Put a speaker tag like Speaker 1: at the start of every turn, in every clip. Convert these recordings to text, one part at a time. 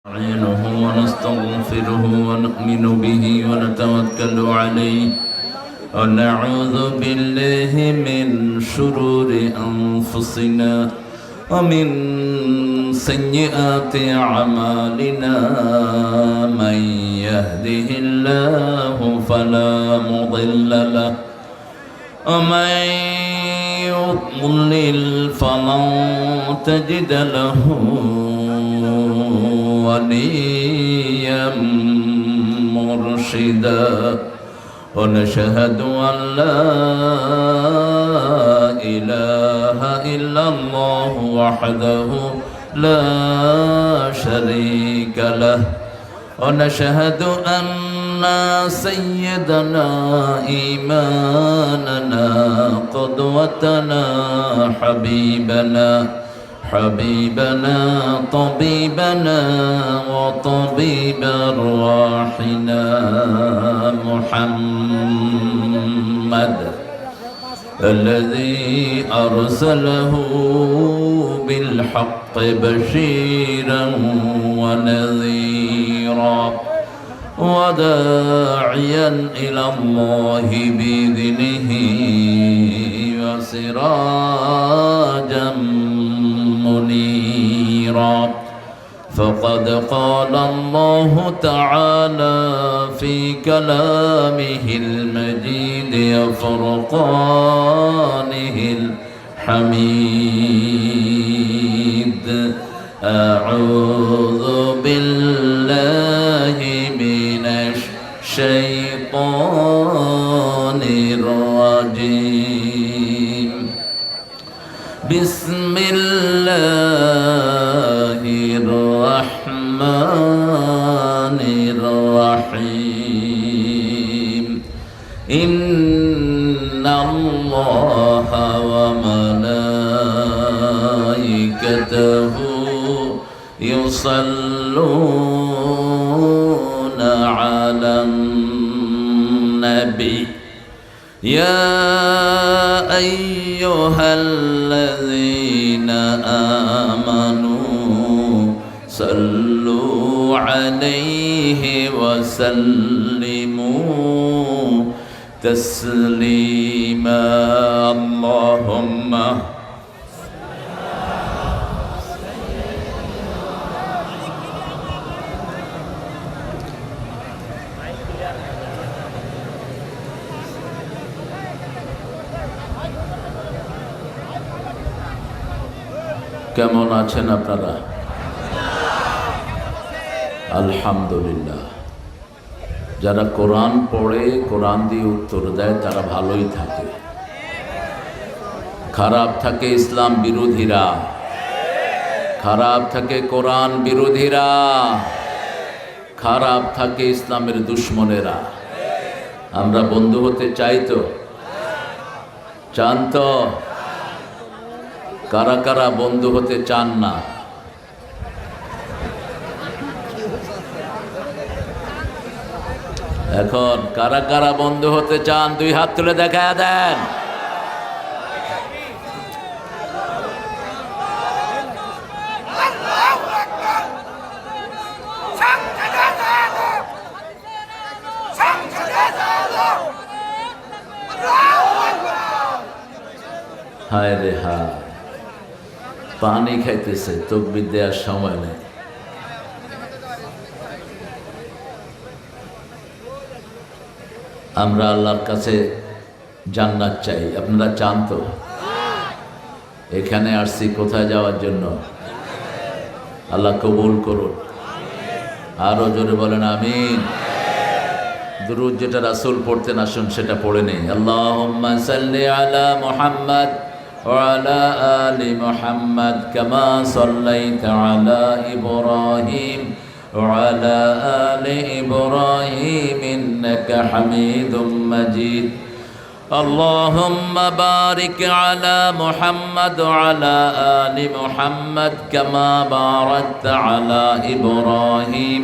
Speaker 1: نستعينه ونستغفره ونؤمن به ونتوكل عليه ونعوذ بالله من شرور أنفسنا ومن سيئات أعمالنا من يهده الله فلا مضل له ومن يضلل فلن تجد له وليا مرشدا ونشهد أن لا إله إلا الله وحده لا شريك له ونشهد أن سيدنا إيماننا قدوتنا حبيبنا طبيبنا وطبيب أرواحنا محمد الذي أرسله بالحق بشيرا ونذيرا وداعيا إلى الله بإذنه وسراجا منيرا فقد قال الله تعالى في كلامه المجيد وفرقانه الحميد أعوذ بالله من الشيطان الرجيم بسم الله الرحمن الرحيم إن الله وملائكته يصلون على النبي يا أيها الذين آمنوا صلوا عليه وسلموا تسليما اللهم কেমন আছেন আপনারা? আলহামদুলিল্লাহ। যারা কোরআন পড়ে কোরআন দিয়ে উত্তর দেয় তারা ভালোই থাকে। খারাপ থাকে ইসলাম বিরোধীরা, খারাপ থাকে কোরআন বিরোধীরা, খারাপ থাকে ইসলামের দুশ্মনেরা। আমরা বন্ধু হতে চাই তো? চান তো? কারা কারা বন্ধু হতে চান না? এখন কারা কারা বন্ধু হতে চান দুই হাত তুলে দেখা দেন। হায় রে হায়, পানি খাইতেছে, তকবীর দেওয়ার সময় নেই। আমরা আল্লাহর কাছে জান্নাত চাই। আপনারা চান তো? এখানে আসছি কোথায় যাওয়ার জন্য? আল্লাহ কবুল করুন। আরো জোরে বলেন আমিন। দুরূদ যেটা রাসূল পড়তেন আসুন সেটা পড়ে নেই। আল্লাহুম্মা সাল্লি আলা মুহাম্মাদ وعلى آل محمد كما صليت على إبراهيم وعلى آل إبراهيم إنك حميد مجيد اللهم بارك على محمد وعلى آل محمد كما باركت على إبراهيم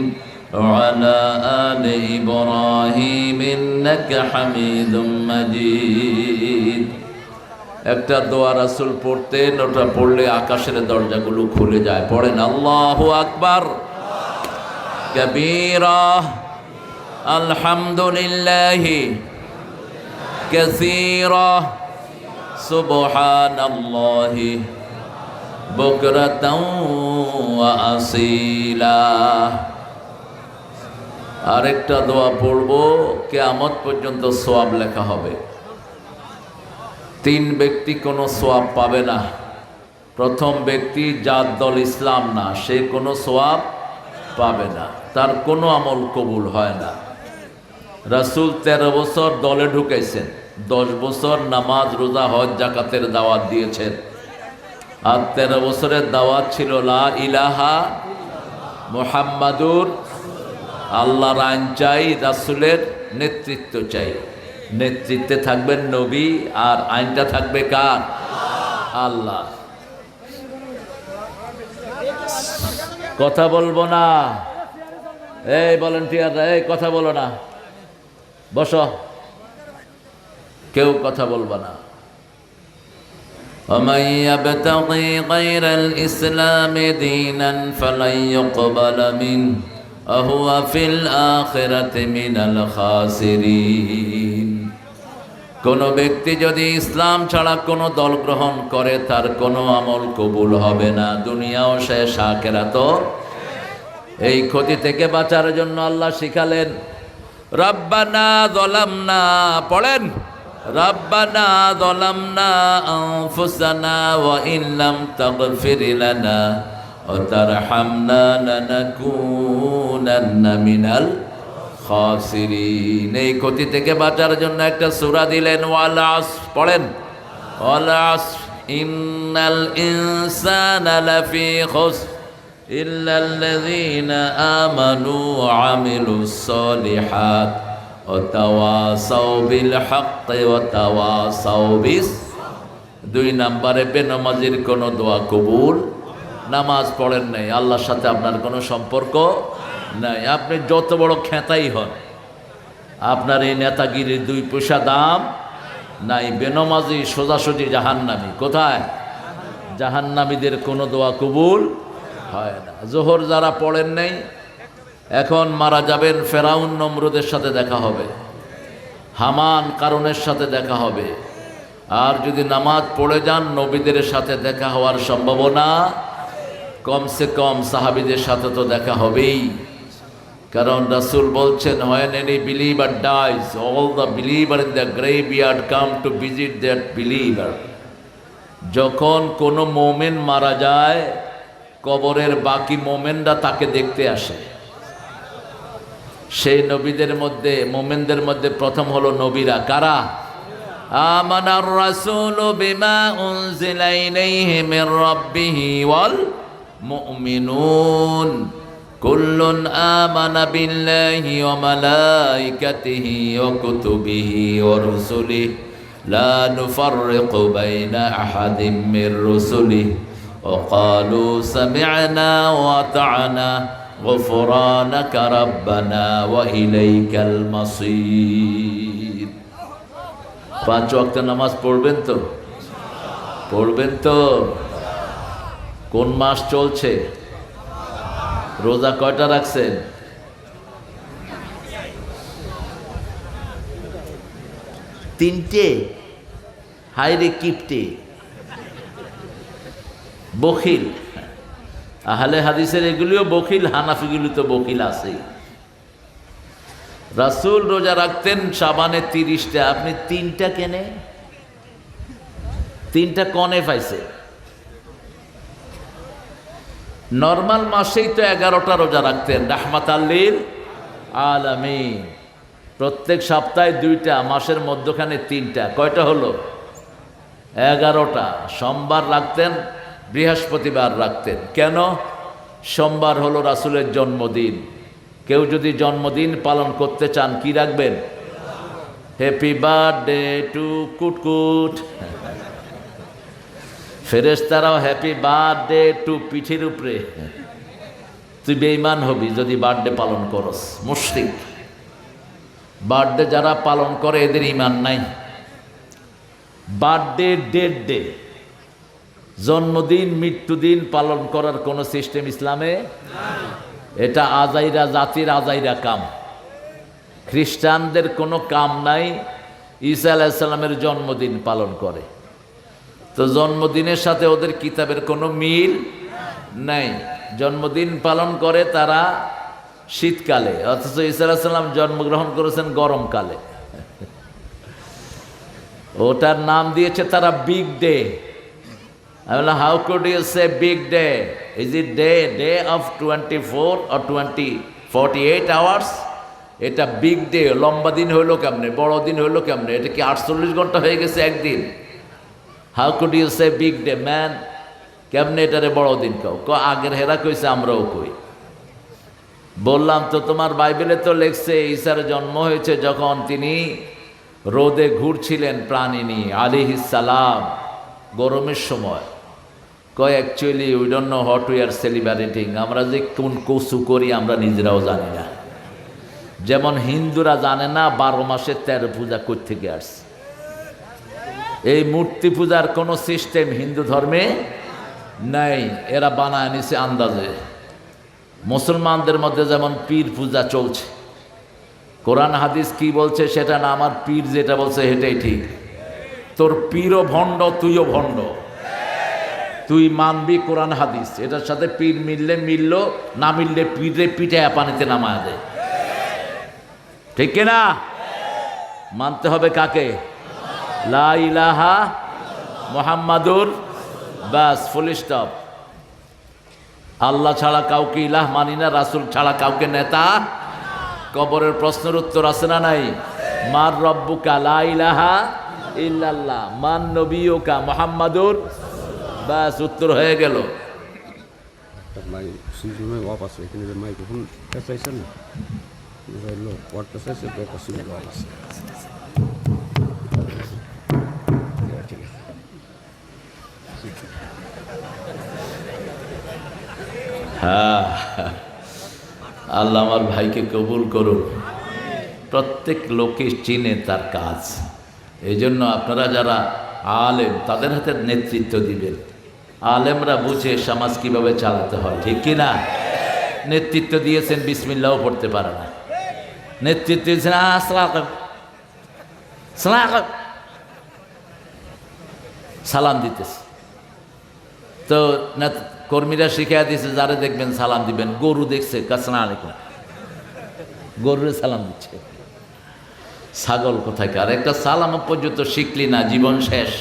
Speaker 1: وعلى آل إبراهيم إنك حميد مجيد একটা দোয়া রাসূল পড়তেন, ওটা পড়লে আকাশের দরজাগুলো খুলে যায়। পড়েন আল্লাহু আকবার। كبيرا الحمد لله كثيرا سبحان الله بكرة وأصيلا। আরেকটা দোয়া পড়বো, কিয়ামত পর্যন্ত সওয়াব লেখা হবে। 3 ব্যক্তি কোনো সওয়াব পাবে না। প্রথম ব্যক্তি যার দল ইসলাম না, সে কোনো সওয়াব পাবে না, তার কোনো আমল কবুল হয় না। রাসূল 13 বছর দলে ঢুকাইছেন, 10 বছর নামাজ রোজা হজ জাকাতের দাওয়াত দিয়েছেন। আর 13 বছরের দাওয়াত ছিল লা ইলাহা মুহাম্মাদুর, আল্লাহর আইন চাই, রাসূলের নেতৃত্ব চাই। নেতৃত্বে থাকবেন নবী, আর আইনটা থাকবে কার? আল্লাহ। কথা বলবো না, এই ভলান্টিয়াররা, এই কথা বলো না, বসো, কেউ কথা বলবো না। ومن يبتغي غير الإسلام دينا فلن يقبل منه وهو في الآخرة من الخاسرين। কোন ব্যক্তি যদি ইসলাম ছাড়া কোনো দল গ্রহণ করে, তার কোনো আমল কবুল হবে না, দুনিয়াও শেষ আখিরাতও। এই ক্ষতি থেকে বাঁচার জন্য আল্লাহ শিখালেন, রব্বানা যালামনা, পড়েন, রব্বানা যালামনা আনফুসানা ওয়া ইন লাম তাগফির লানা ওয়া তারহামনা লানাকুনান্না মিনাল খাসিরিন। এই ক্ষতি থেকে বাঁচার জন্য একটা সূরা দিলেন, ওয়াল আসর, পড়েন, ওয়াল আসর ইন্নাল ইনসানা লাফি খুসর ইল্লাল্লাযীনা আমানু ওয়া আমিলুস সালিহাত ওয়া তাওয়াসাউ বিল হাক্কি ওয়া তাওয়াসাউ বিস। 2 নম্বরে বেনামাজির কোনো দোয়া কবুল। নামাজ পড়েন নাই, আল্লাহর সাথে আপনার কোনো সম্পর্ক নাই, আপনি যত বড় খেতাই হন, আপনার এই নেতাগিরির 2 পয়সা দাম নাই। বেনামাজি সোজাসুজি জাহান্নামী। কোথায়? জাহান্নামীদের কোনো দোয়া কবুল হয় না। জোহর যারা পড়েন নাই, এখন মারা যাবেন, ফেরাউন নমরুদের সাথে দেখা হবে, হামান কারুনের সাথে দেখা হবে। আর যদি নামাজ পড়ে যান, নবীদের সাথে দেখা হওয়ার সম্ভাবনা কমসে কম সাহাবীদের সাথে তো দেখা হবেই। কারণ রাসূল বলছেন, when any believer dies, all the believer in the graveyard come to visit that believer. যখন কোনো মুমিন মারা যায়, কবরের বাকি মুমিনরা তাকে দেখতে আসে। সেই নবীদের মধ্যে, মুমিনদের মধ্যে প্রথম হলো নবীরা। কারা? আমানার রাসূলু বিমা উনজিলা ইলাইহি মির রাব্বিহি ওয়াল মুমিনুন কুল্লুন আমানা বিল্লাহি ওয়া মালাইকাতিহি ওয়া কুতুবিহি ওয়া রুসুলিহি লা নুফাররিকু বাইনা আহাদিম মির রুসুলিহি ওয়া ক্বালু সামি'না ওয়া আতা'না গুফরানাকা রাব্বানা ওয়া ইলাইকাল মাসির। 5 ওয়াক্ত নামাজ পড়বেন তো? পড়বেন তো? কোন মাস চলছে? রোজা কয়টা রাখছেন? 3টে। হায়রে কিপটে, বখিল। আহলে হাদিসের এগুলিও বখিল, হানাফিগুলি তো বখিল আছে। রাসূল রোজা রাখতেন শাবানে 30টা, আপনি 3টা কেনে? 3টা কনে পাইছে? নর্মাল মাসেই তো 11টা রোজা রাখতেন, রাহমাতাল লিল আলামিন। প্রত্যেক সপ্তাহে 2টা, মাসের মধ্যখানে 3টা, কয়টা হলো? 11টা। সোমবার রাখতেন, বৃহস্পতিবার রাখতেন। কেন? সোমবার হলো রাসূলের জন্মদিন। কেউ যদি জন্মদিন পালন করতে চান, কি রাখবেন? Happy birthday to Kutkut. ফেরেশতারাও হ্যাপি বার্থডে টু পিঠের উপরে। তুই বেঈমান হবি যদি বার্থডে পালন করস, মুশরিক। বার্থডে যারা পালন করে এদের ঈমান নাই। বার্থডে ডেট ডে, জন্মদিন মৃত্যুদিন পালন করার কোনো সিস্টেম ইসলামে। এটা আজাইরা জাতির আজাইরা কাম। খ্রিস্টানদের কোনো কাম নাই, ঈসা আলাইহিস সালামের জন্মদিন পালন করে। তো জন্মদিনের সাথে ওদের কিতাবের কোনো মিল নাই। জন্মদিন পালন করে তারা শীতকালে, অথচ ঈসা আলাইহিস সালাম জন্মগ্রহণ করেছেন গরমকালে। ওটার নাম দিয়েছে তারা big day. I mean, how could you say big day? Is it day of 24 or 48 hours? এটা বিগ ডে, লম্বা দিন হইলো কেমনে, বড় দিন হইলো কেমনে? এটা কি 48 ঘন্টা হয়ে গেছে একদিন? How could you say big day, man? কেমনে এটারে বড় দিন কাও? আগের হেরা কইছে, আমরাও কই। বললাম তো তোমার বাইবেলে তো লেখছে ঈসার জন্ম হয়েছে যখন তিনি রোদে ঘুরছিলেন প্রাণী নিয়ে আলাইহিস সালাম, গরমের সময়। কয় actually we don't know what we are celebrating. আমরা যে কোন কসু করি আমরা নিজেরাও জানি না। যেমন হিন্দুরা জানে না 12 মাসে 13 পূজা কই থেকে আসছে। এই মূর্তি পূজার কোনো সিস্টেম হিন্দু ধর্মে নাই, এরা বানায় নিছে আন্দাজে। মুসলমানদের মধ্যে যেমন পীর পূজা চলছে, কোরআন হাদিস কি বলছে সেটা না, আমার পীর যেটা বলছে সেটাই ঠিক। তোর পীরও ভণ্ড, তুইও ভণ্ড। তুই মানবি কোরআন হাদিস, এটার সাথে পীর মিললে মিলল, না মিললে পীরে পিঠে পানিতে নামায় দেয়। ঠিক কিনা? মানতে হবে কাকে? লা ইলাহা মুহাম্মাদুর, বাস, ফুল স্টপ। আল্লাহ ছাড়া কাউকে ইলাহ মানি না, রাসূল ছাড়া কাউকে নেতা। কবরের প্রশ্নের উত্তর আছে না নাই? মার রব্বুকা, লা ইলাহা ইল্লাল্লাহ। মান নবিয়ুকা, মুহাম্মাদুর, বাস, উত্তর হয়ে গেল। হ্যাঁ, আল্লাহ আমার ভাইকে কবুল করুন। প্রত্যেক লোকে চিনে তার কাজ। এই জন্য আপনারা যারা আলেম তাদের হাতে নেতৃত্ব দিবেন। আলেমরা বুঝে সমাজ কিভাবে চালাতে হয়, ঠিক কিনা? নেতৃত্ব দিয়েছেন, বিসমিল্লাও পড়তে পারে না। নেতৃত্ব দিয়েছেন সালাম দিতেছে। তো কর্মীরা শিখিয়ে দিয়েছে যারা দেখবেন সালাম দিবেন। গরু দেখছে আসসালামু আলাইকুম, গরুরে সালাম দিচ্ছে। ছাগল কোথাকার, একটা সালাম পর্যন্ত শিখলি না, জীবন শেষ।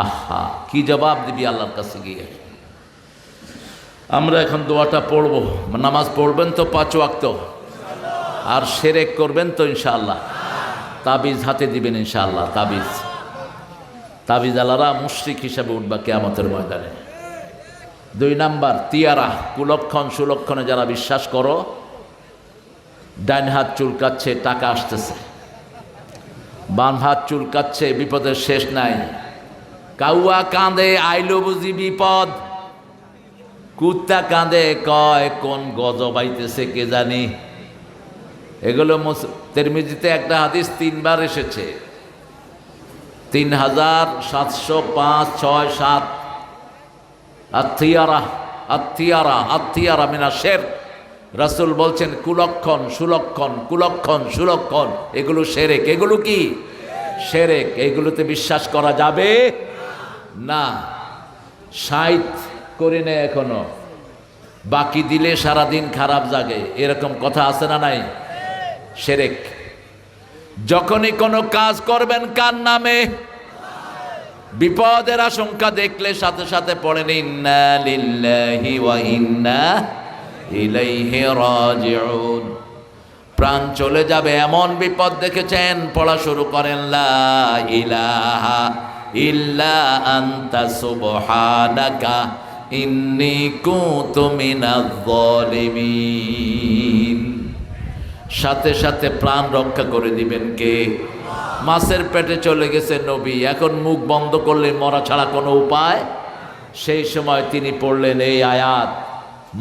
Speaker 1: আহা, কি জবাব দিবি আল্লাহর কাছে গিয়ে? আমরা এখন দোয়াটা পড়ব। নামাজ পড়বেন তো 5 ওয়াক্ত, আর শিরক করবেন তো ইনশাআল্লাহ। তাবিজ হাতে দিবেন ইনশাআল্লাহ। তাবিজ আলারা মুশরিক হিসাবে উঠবা কিয়ামতের ময়দানে। 2 নাম্বার, তিয়ারা, কুলক্ষণ সুলক্ষণে যারা বিশ্বাস করো। ডাইন হাত চুলকাচ্ছে, টাকা আসতেছে। বাম হাত চুলকাচ্ছে, বিপদের শেষ নাই। কাউয়া কাঁদে, আইলো বুঝি বিপদ। কুত্তা কাঁদে, কয় কোন গজব আইতেছে কে জানি। এগুলো তিরমিজিতে একটা হাদিস 3 বার এসেছে, 3705, 6, 7। আত্মীয়ারা মিনা শের। রাসূল বলছেন কুলক্ষণ সুলক্ষণ, কুলক্ষণ সুলক্ষণ এগুলো শিরক। এগুলো কি? শিরক। এগুলোতে বিশ্বাস করা যাবে না। 60 করে নেয় এখনো, বাকি দিলে সারাদিন খারাপ জাগে, এরকম কথা আছে না নাই? শিরক। যখনই কোনো কাজ করবেন কার নামে, বিপদের আশঙ্কা দেখলে সাথে সাথে পড়েন ইন্না লিল্লাহি ওয়া ইন্না ইলাইহি রাজিউন। প্রাণ চলে যাবে এমন বিপদ দেখেছেন, পড়া শুরু করেন লা ইলাহা ইল্লা আনতা সুবহানাকা ইন্নী কুনতু মিনাজ জালিমিন। সাথে সাথে প্রাণ রক্ষা করে দিবেন কে? মাছের পেটে চলে গেছে নবী, এখন মুখ বন্ধ করলে মরা ছাড়া কোনো উপায়। সেই সময় তিনি পড়লেন এই আয়াত,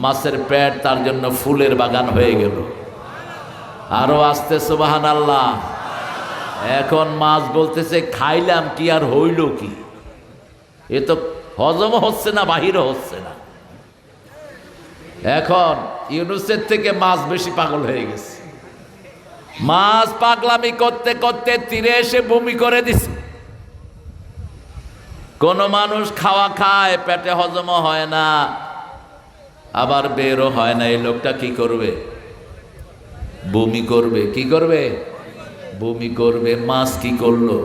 Speaker 1: মাছের পেট তার জন্য ফুলের বাগান হয়ে গেল। আরো আসতে সুবহানাল্লাহ। এখন মাছ বলতেছে খাইলাম কি আর হইল কি? এ তো হজম হচ্ছে না, বাহিরও হচ্ছে না। এখন ইউনুসের থেকে মাছ বেশি পাগল হয়ে গেছে। মাছ পাগলামি করতে করতে তীরে এসে বমি করে দিছে। কোন মানুষ খাওয়া খায়, পেটে হজম হয় না, আবার বেরও হয় না, এই লোকটা কি করবে? বমি করবে। কি করবে? বমি করবে। মাছ কি করলো?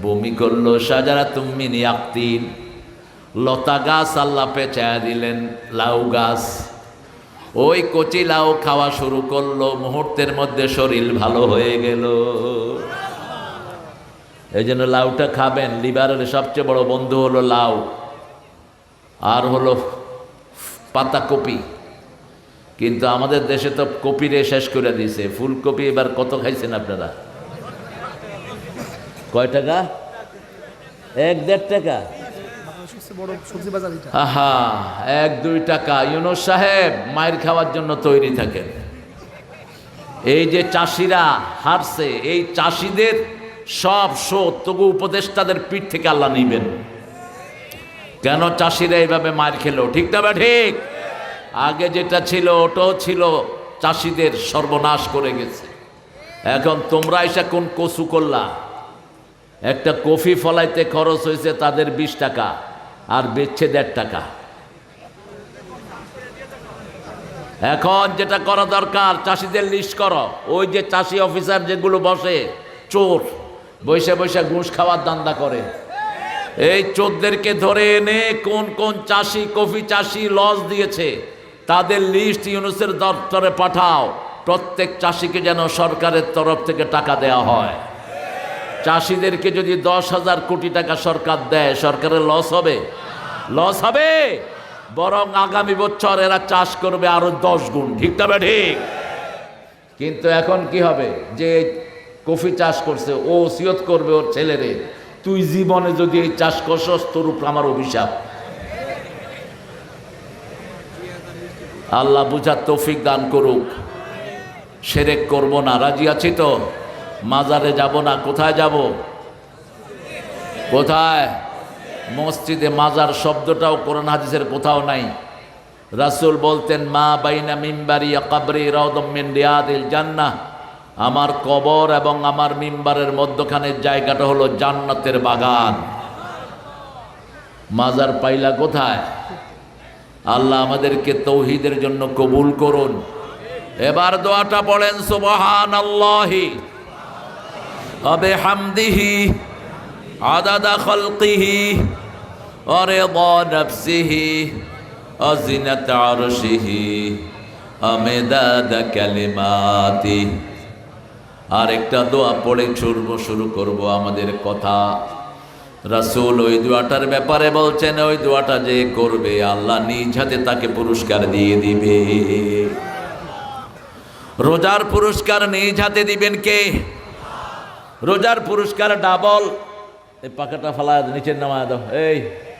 Speaker 1: বমি করলো। শাজারাতুম মিন ইয়াকতিন, লতা গাছ আল্লাহ পেঁচায়া দিলেন, লাউ গাছ। ওই কচি লাউ খাওয়া শুরু করলো, মুহূর্তের মধ্যে শরীর ভালো হয়ে গেল। এই জন্য লাউটা খাবেন। লিভারের সবচেয়ে বড় বন্ধু হলো লাউ, আর হলো পাতাকপি। কিন্তু আমাদের দেশে তো কপিরে শেষ করে দিয়েছে। ফুলকপি এবার কত খাইছেন আপনারা? কয় টাকা? 1-1.5 টাকা। আহা, 1-2 টাকা। ইউনুস সাহেব মায়ের খাওয়ার জন্য তৈরি থাকেন। এই যে চাষিরা হারছে, এই চাষিদের সব শোধ তবু উপদেষ্টাদের পিঠ থেকে আল্লাহ নিবেন। কেন চাষিরা এইভাবে মার খেলো? ঠিক না বা ঠিক? আগে যেটা ছিল ওটাও ছিল চাষিদের সর্বনাশ করে গেছে। এখন তোমরা এসে কোন কসু করলা? একটা কফি ফলাইতে খরচ হয়েছে তাদের 20 টাকা, আর বেচছে 1.5 টাকা। এখন যেটা করা দরকার, চাষিদের লিস্ট করো। ওই যে চাষি অফিসার যেগুলো বসে, চোর বৈশা বৈশা ঘুষ খাওয়ার দান্দা করে, এই চোরদেরকে ধরে এনে কোন কোন চাষি কফি চাষি লস দিয়েছে তাদের লিস্ট ইউনুসের দপ্তরে পাঠাও। প্রত্যেক চাষিকে যেন সরকারের তরফ থেকে টাকা দেওয়া হয়। চাষিদেরকে যদি 10,000 কোটি টাকা সরকার দেয়, সরকারের লস হবে? লস হবে? বরং আগামী বছর এরা চাষ করবে আরো 10 গুণ। ঠিক না ঠিক? কিন্তু এখন কি হবে? যে কফি চাষ করছে ও ওসিয়ত করবে ওর ছেলেরে, তুই জীবনে যদি এই চাষ করছস তোর উপর আমার অভিশাপ। আল্লাহ বুঝার তৌফিক দান করুক। শিরক করব না, রাজি আছি তো? মাজারে যাব না, কোথায় যাব? কোথায়? মসজিদে। মাজার শব্দটাও কোরআন হাদিসের কোথাও নাই। রাসূল বলতেন, মা বাইনা মিম্বারি কবরি রাউদাম মিন রিয়াদিল জান্নাহ, আমার কবর এবং আমার মিম্বারের মধ্যখানের জায়গাটা হলো জান্নাতের বাগান। মাজার পাইলা কোথায়? আল্লাহ আমাদেরকে তৌহিদের জন্য কবুল করুন। এবার দোয়াটা পড়েন, সুবহানাল্লাহি ওয়া বিহামদিহি আদাদা খালকিহি ওয়া রিদা নাফসিহি ওয়া জিনাতা আরশিহি ওয়া মিদাদা কালিমাতিহি। আরেকটা দোয়া পড়ে শুরু করব আমাদের কথা। রাসূল ওই দোয়াটার ব্যাপারে বলছেন, ওই দোয়াটা যে করবে আল্লাহ নিজ হাতে তাকে পুরস্কার দিয়ে দিবে। রোজার পুরস্কার নিজ হাতে দিবেন কে? রোজার পুরস্কার ডাবল। এই পাখাটা ফালা নিচের নামায় দাও। এই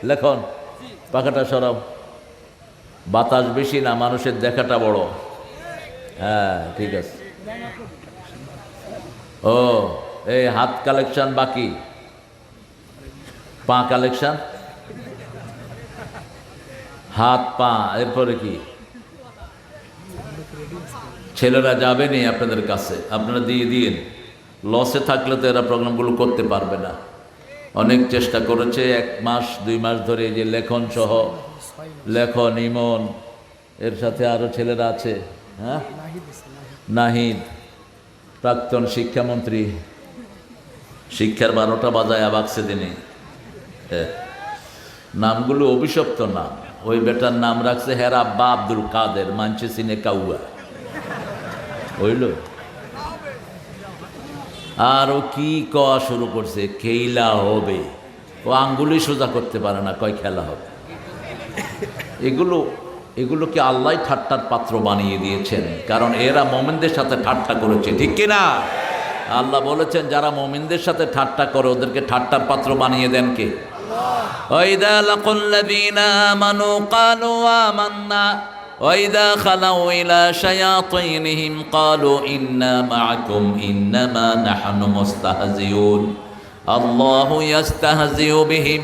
Speaker 1: লেখন পাখাটা সরাও। বাতাস বেশি না, মানুষের দেখাটা বড়। হ্যাঁ ঠিক আছে। ও এই হাত কালেকশন বাকি, পা কালেকশন, হাত পা, এরপরে কি? ছেলেরা যাবেনি আপনাদের কাছে, আপনারা দিয়ে দিন। লসে থাকলে তো এরা প্রোগ্রামগুলো করতে পারবে না। অনেক চেষ্টা করেছে, 1 মাস 2 মাস ধরে, যে লেখন সহ, লেখন, ইমন, এর সাথে আরো ছেলেরা আছে। হ্যাঁ, নাহিদ প্রাক্তন শিক্ষামন্ত্রী, শিক্ষার 12টা বাজায় বাক্সে দিনে। নামগুলো অভিশপ্ত নাম। ওই বেটার নাম রাখছে হের আব্বা আব্দুল কাদের, মানছে সিনে কাউয়া, হইল। আর ও কি কওয়া শুরু করছে, খেলা হবে। ও আঙ্গুলি সোজা করতে পারে না, কয় খেলা হবে। এগুলোকে আল্লাহ ঠাট্টার পাত্র বানিয়ে দিয়েছেন, কারণ এরা মুমিনদের সাথে ঠাট্টা করেছে। ঠিক কিনা? আল্লাহ বলেছেন যারা মুমিনদের সাথে ঠাট্টা করে ওদেরকে ঠাট্টার পাত্র বানিয়ে দেন কে? ওয়াইদা লাকুল্লাযীনা আমানু ক্বালু আমান্না ওয়াইদা খালাউ ইলা শায়াতিনহিম ক্বালু ইন্না মা'আকুম ইন্নামা নাহনু মুস্তাহজিউন আল্লাহু ইস্তাহজিউ বিহিম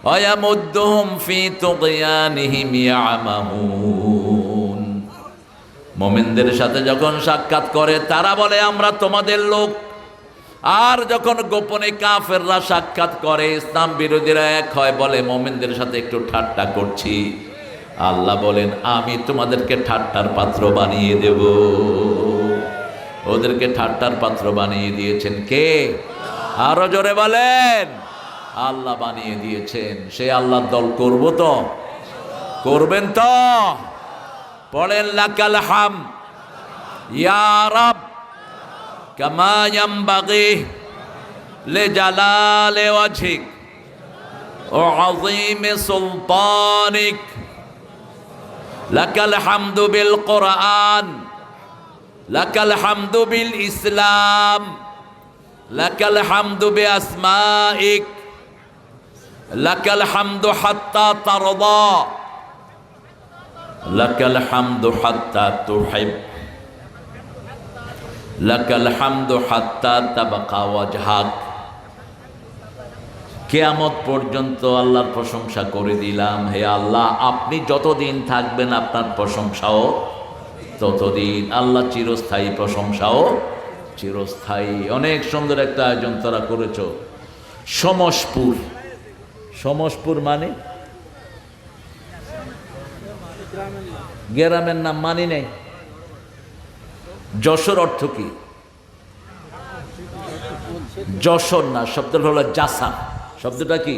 Speaker 1: ওয়া ইয়ামুদ্দুহুম ফি তুগয়ানিহিম ইয়ামাহুন। মুমিনদের সাথে যখন সাক্ষাৎ করে তারা বলে আমরা তোমাদের লোক, আর যখন গোপনে কাফেররা সাক্ষাৎ করে ইসলাম বিরোধীরা এক হয়, বলে মুমিনদের সাথে একটু ঠাট্টা করছি। আল্লাহ বলেন আমি তোমাদেরকে ঠাট্টার পাত্র বানিয়ে দেব। ওদেরকে ঠাট্টার পাত্র বানিয়ে দিয়েছেন কে? আরো জোরে বলেন। আল্লাহ বানিয়ে দিয়েছেন। সে আল্লাহর দল করব তো? করবেন তো? পড়েন লাকাল হাম ইয়া রাব কামা ইয়ামবাগি লিজালালি ওয়াজহিক ওয়া আযীমি সুলতানিক। লাকাল হামদু বিল কুরআন, লাকাল হামদু বিল ইসলাম, লাকাল হামদু বিআসমাইক, লাকাল হামদু হাত্তা তারদা, লাকাল হামদু হাত্তা তুহিব, লাকাল হামদু হাত্তা তাবকা ওয়াজহাক। কিয়ামত পর্যন্ত আল্লাহর প্রশংসা করে দিলাম। হে আল্লাহ, আপনি যতদিন থাকবেন আপনার প্রশংসাও ততদিন। আল্লাহ চিরস্থায়ী, প্রশংসাও চিরস্থায়ী। অনেক সুন্দর একটা আয়োজন তারা করেছ। সমসপুর, সমসপুর মানে গ্রামের নাম মানি নেই। যশোর অর্থ কি? যশোর না, শব্দটা হলো জাসার। শব্দটা কি?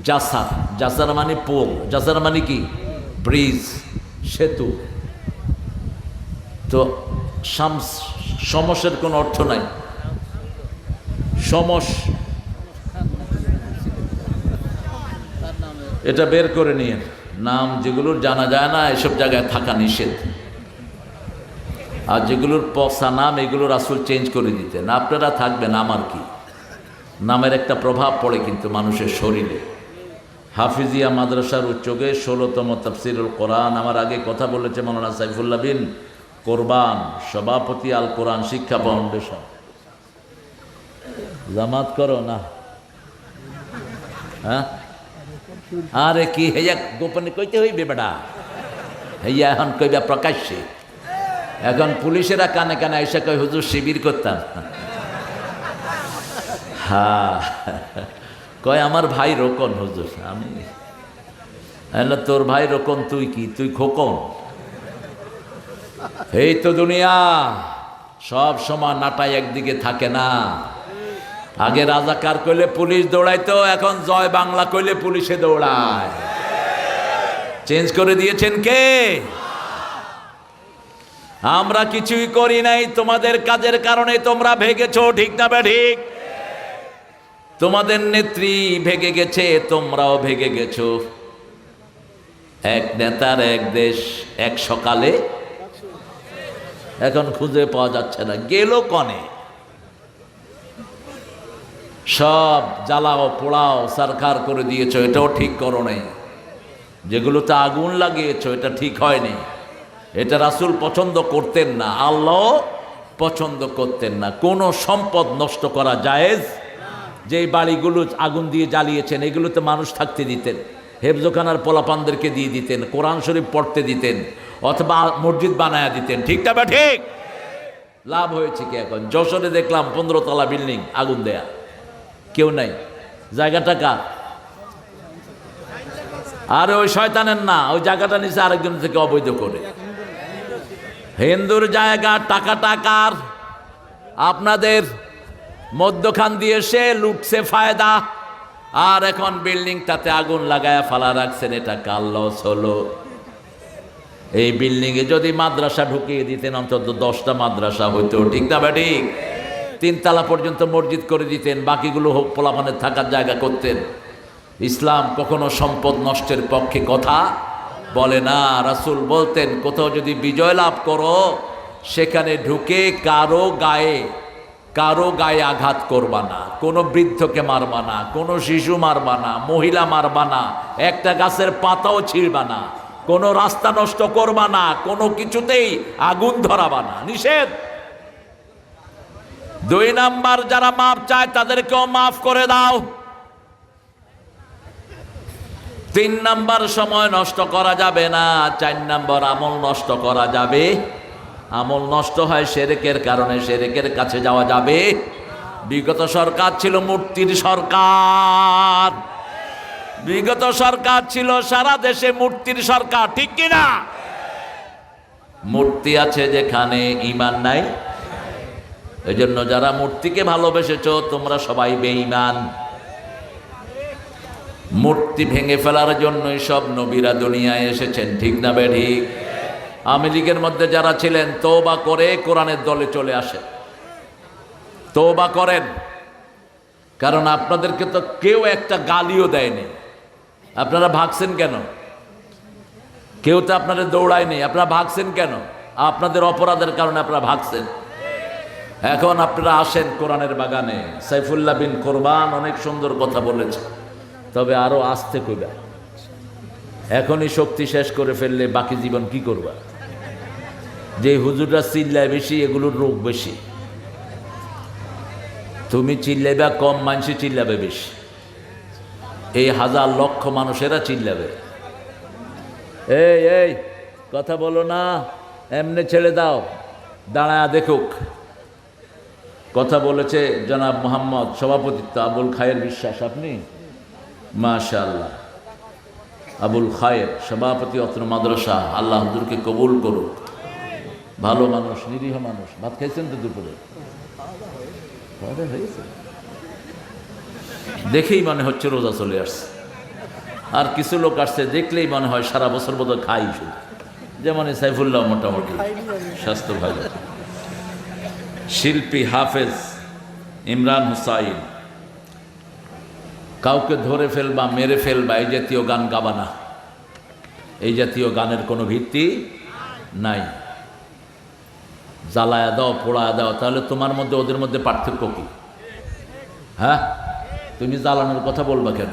Speaker 1: জাসার। জাসার মানে পোল, জাসার মানে কি? ব্রিজ, সেতু। তো সমসের কোনো অর্থ নাই। সমস এটা বের করে নিয়ে, নাম যেগুলোর জানা যায় না এসব জায়গায় থাকা নিষেধ। আর যেগুলোর পচা নাম এগুলো রাসূল চেঞ্জ করে দিতেন। আপনারা থাকবেন, আমার কি? নামের একটা প্রভাব পড়ে কিন্তু মানুষের শরীরে। হাফিজিয়া মাদ্রাসার উদ্যোগে 16তম তাফসিরুল কোরআন, আমার আগে কথা বলেছে মাওলানা সাইফুল্লাহ বিন কোরবান, সভাপতি আল কোরআন শিক্ষা ফাউন্ডেশন। জামাত করো না? হ্যাঁ, আরে কি হেয়া গোপনে কইতে হইবে বেটা, হেয়া এখন কইবা প্রকাশ্যে। এখন পুলিশেরা কানে কানে আইসা কই হুজুর শিবির করতাম। হ্যাঁ, কয় আমার ভাই রোকন হুজুর। আমি তোর ভাই রোকন, তুই কি? তুই খোকন। এই তো দুনিয়া, সব সময় নাটাই একদিকে থাকে না। আগে রাজাকার কইলে পুলিশ দৌড়াইতো, এখন জয় বাংলা কইলে পুলিশে দৌড়ায়। চেঞ্জ করে দিয়েছেন কে? আমরা কিছুই করি নাই, তোমাদের কাজের কারণে তোমরা ভেগেছো। ঠিক না বে ঠিক? তোমাদের নেত্রী ভেগে গেছে, তোমরাও ভেগে গেছো। এক নেতার এক দেশ, এক সকালে। এখন খুঁজে পাওয়া যাচ্ছে না, গেল কনে। সব জ্বালাও পোড়াও সরকার করে দিয়েছো, এটাও ঠিক করো নাই। যেগুলোতে আগুন লাগিয়েছো এটা ঠিক হয়নি। এটা রাসূল পছন্দ করতেন না, আল্লাহ পছন্দ করতেন না। কোনো সম্পদ নষ্ট করা জায়েজ। যেই বাড়িগুলো আগুন দিয়ে জ্বালিয়েছেন এগুলোতে মানুষ থাকতে দিতেন, হেফজখানার পোলাপানদেরকে দিয়ে দিতেন, কোরআন শরীফ পড়তে দিতেন, অথবা মসজিদ বানায়া দিতেন। ঠিকটা বা ঠিক? লাভ হয়েছে কি? এখন যশোরে দেখলাম 15 তলা বিল্ডিং আগুন দেয়া, কেউ নাই। জায়গাটা কার? আরে ওই শয়তানের না, ওই জায়গাটা নিচে আরেকজন থেকে অবৈধ করে। হিন্দুর জায়গা, টাকাটা কার? আপনাদের। মধ্যখান দিয়ে সে লুটছে ফায়দা, আর এখন বিল্ডিংটাতে আগুন লাগায়া ফালা রাখছেন। এটা কার লস হলো? এই বিল্ডিংয়ে যদি মাদ্রাসা ঢুকিয়ে দিতেন, অন্তত 10টা মাদ্রাসা হইতো। ঠিক না বা ঠিক? 3 তলা পর্যন্ত মসজিদ করে দিতেন, বাকিগুলো পোলাপানের থাকার জায়গা করতেন। ইসলাম কখনো সম্পদ নষ্টের পক্ষে কথা বলে না। রাসূল বলতেন কোথাও যদি বিজয় লাভ করো, সেখানে ঢুকে কারো গায়ে আঘাত করবা না, কোনো বৃদ্ধকে মারবা না, কোনো শিশু মারবা না, মহিলা মারবা না, একটা গাছের পাতাও ছিঁড়বা না, কোনো রাস্তা নষ্ট করবা না, কোনো কিছুতেই আগুন ধরাবা না, নিষেধ। 2 নাম্বার, যারা মাপ চায় তাদেরকেও মাফ করে দাও। তিন নাম্বার সময় নষ্ট করা যাবে না, 4 নাম্বার আমল নষ্ট করা যাবে। আমল নষ্ট হয় শিরকের কারণে, শিরকের কাছে যাওয়া যাবে। বিগত সরকার ছিল মূর্তির সরকার, বিগত সরকার ছিল সারা দেশে মূর্তির সরকার, ঠিক কিনা? মূর্তি আছে যেখানে ঈমান নাই। এজন্য যারা মূর্তিকে ভালোবেসেছো তোমরা সবাই বেঈমান। মূর্তি ভেঙে ফেলার জন্যই সব নবীরা দুনিয়ায় এসেছেন, ঠিক না বেঠিক? আওয়ামী লীগের মধ্যে যারা ছিলেন তওবা করে কোরআনের দলে চলে আসেন, তওবা করেন। কারণ আপনাদেরকে তো কেউ একটা গালিও দেয়নি, আপনারা ভাগছেন কেন? কেউ তো আপনাদের দৌড়ায়নি, আপনারা ভাগছেন কেন? আপনাদের অপরাধের কারণে আপনারা ভাগছেন। এখন আপনারা আসেন কোরআনের বাগানে। সাইফুল্লাহ বিন কোরবান অনেক সুন্দর কথা বলেছে, তবে আরো আস্তে কইবা। এখনই শক্তি শেষ করে ফেললে বাকি জীবন কি করবা? যে হুজুররা চিল্লায় বেশি, এগুলোর রোগ বেশি। তুমি চিল্লাইবা কম, মানুষে চিল্লাবে বেশি। এই হাজার লক্ষ মানুষেরা চিল্লাবে। এই এই কথা বলো না, এমনি ছেড়ে দাও, দাঁড়ায় দেখুক। কথা বলেছে জনাব মোহাম্মদ, সভাপতিত্ব আবুল খায়ের বিশ্বাস। আপনি মাশাআল্লাহ, আবুল খায়ের সভাপতি অত্র মাদ্রাসা। আল্লাহ হুজুরকে কবুল করুক। ভালো মানুষ, নিরীহ মানুষ। ভাত খাইছেন তো দুপুরে? হয়েছে দেখেই মনে হচ্ছে রোজা চলে আসছে। আর কিছু লোক আসছে দেখলেই মনে হয় সারা বছর বোধহয় খাই শুধু। যেমন সাইফুল্লাহ মোটামুটি স্বাস্থ্য ভালো। শিল্পী হাফেজ ইমরান হুসাইন, কাউকে ধরে ফেলবা, মেরে ফেলবা, এই জাতীয় গান গাবা না। এই জাতীয় গানের কোনো ভিত্তি নাই। জ্বালায়া দাও, পোড়ায়া দাও, তাহলে তোমার মধ্যে ওদের মধ্যে পার্থক্য কি? হ্যাঁ, তুমি জ্বালানোর কথা বলবা কেন?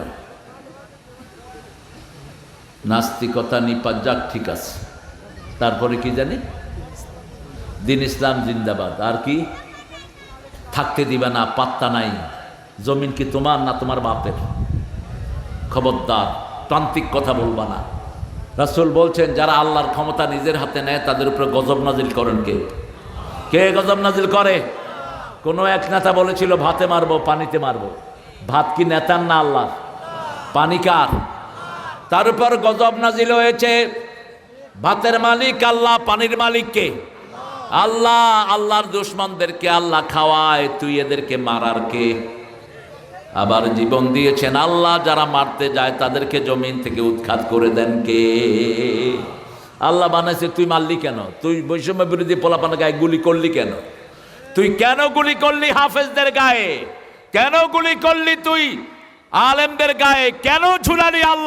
Speaker 1: নাস্তিকতা নিপাত যাক, ঠিক আছে। তারপরে কি জানি, দিন ইসলাম জিন্দাবাদ। আর কি? থাকতে দিবা না, পাত্তা নাই। জমিন কি তোমার না তোমার বাপের? খবরদার, প্রান্তিক কথা বলবা না। রাসূল বলছেন যারা আল্লাহর ক্ষমতা নিজের হাতে নেয় তাদের উপরে গজব নাজিল করেন কে? কে গজব নাজিল করে? কোনো এক নেতা বলেছিল ভাতে মারবো, পানিতে মারবো। ভাত কি নেতার না আল্লাহর? পানি কার? তার উপর গজব নাজিল হয়েছে। ভাতের মালিক আল্লাহ, পানির মালিক কে? আল্লাহ। আল্লাহর দুশমনদেরকে আল্লাহ খাওয়ায়, তুই এদেরকে মারার কে? আবার জীবন দিয়েছেন আল্লাহ, যারা মারতে যায় তাদেরকে জমিন থেকে উৎখাত করে দেন কে? আল্লাহ বানাইছে, তুই মারলি কেন? তুই বৈষম্য বিরোধী পোলাপানের গায়ে গুলি করলি কেন? তুই কেন গুলি করলি হাফেজদের গায়ে? কেন গুলি করলি তুই আলেমদের গায়ে? কেন ঝুলালি আল্লাহ?